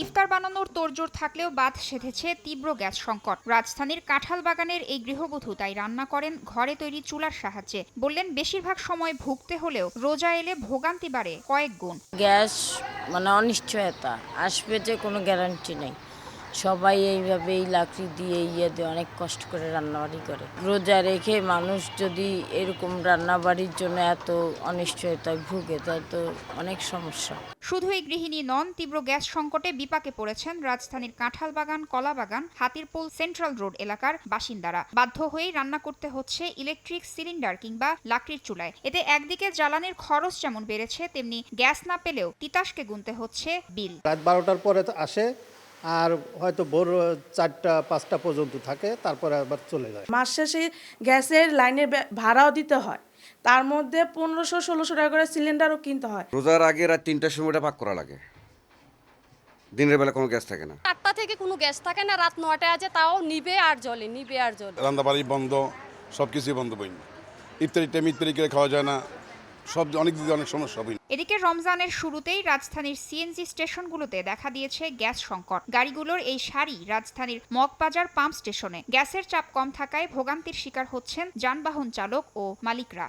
ইফতার বানানোর তোড়জোড় থাকলেও বাদ সেধেছে তীব্র গ্যাস সংকট। রাজধানীর কাঁঠালবাগানের এই গৃহবধূ তাই রান্না করেন ঘরে তৈরি চুলার সাহায্যে। বললেন, বেশিরভাগ সময় ভুগতে হলেও রোজা এলে ভোগান্তি বাড়ে কয়েক গুণ। গ্যাস অনিশ্চয়তা, আসবে যে কোনো গ্যারান্টি নেই। সবাই এইভাবেই লাকড়ি দিয়ে অনেক কষ্ট করে রান্নাবাড়ি করে। রোজা রেখে মানুষ যদি এরকম রান্নাবাড়ির জন্য এত অনিশ্চয়তায় ভুগে, তাহলে তো অনেক সমস্যা। শুধু এই গৃহিণী নন, তীব্র গ্যাস সংকটে বিপাকে পড়েছেন রাজধানীর কাঁঠালবাগান, কলাবাগান, হাতিরপুল সেন্ট্রাল রোড এলাকার বাসিন্দারা। বাধ্য হয়েই রান্না করতে হচ্ছে ইলেকট্রিক সিলিন্ডার কিংবা লাকড়ির চুলায়। এতে একদিকে জ্বালানির খরচ যেমন বেড়েছে, তেমনি গ্যাস না পেলেও তিতাসকে গুনতে হচ্ছে বিল। রাত 12টার পরে আসে, আর হয়তো ভোর 4টা-5টা পর্যন্ত থাকে, তারপরে আবার চলে যায়। মাস শেষে গ্যাসের লাইনের ভাড়াও দিতে হয়, তার মধ্যে 1500-1600 টাকা করে সিলিন্ডারও কিনতে হয়। রোজার আগে রাত 3টার সময়টা পাক করা লাগে, দিনের বেলা কোনো গ্যাস থাকে না। 8টা থেকে কোনো গ্যাস থাকে না, রাত 9টায় আছে, তাও নিবে আর জ্বলে। রান্নাবাড়ি বন্ধ, সব কিছুই বন্ধ বই। ইফতারি টাইম ইফতারি করে খাওয়া যায় না, সব অনেক দিকে অনেক সমস্যা হই। এদিকে রমজানের শুরুতেই রাজধানীর সিএনজি স্টেশনগুলোতে দেখা দিয়েছে গ্যাস সংকট। গাড়িগুলোর এই সারি রাজধানীর মগবাজার পাম্প স্টেশনে। গ্যাসের চাপ কম থাকায় ভোগান্তির শিকার হচ্ছেন যানবাহন চালক ও মালিকরা।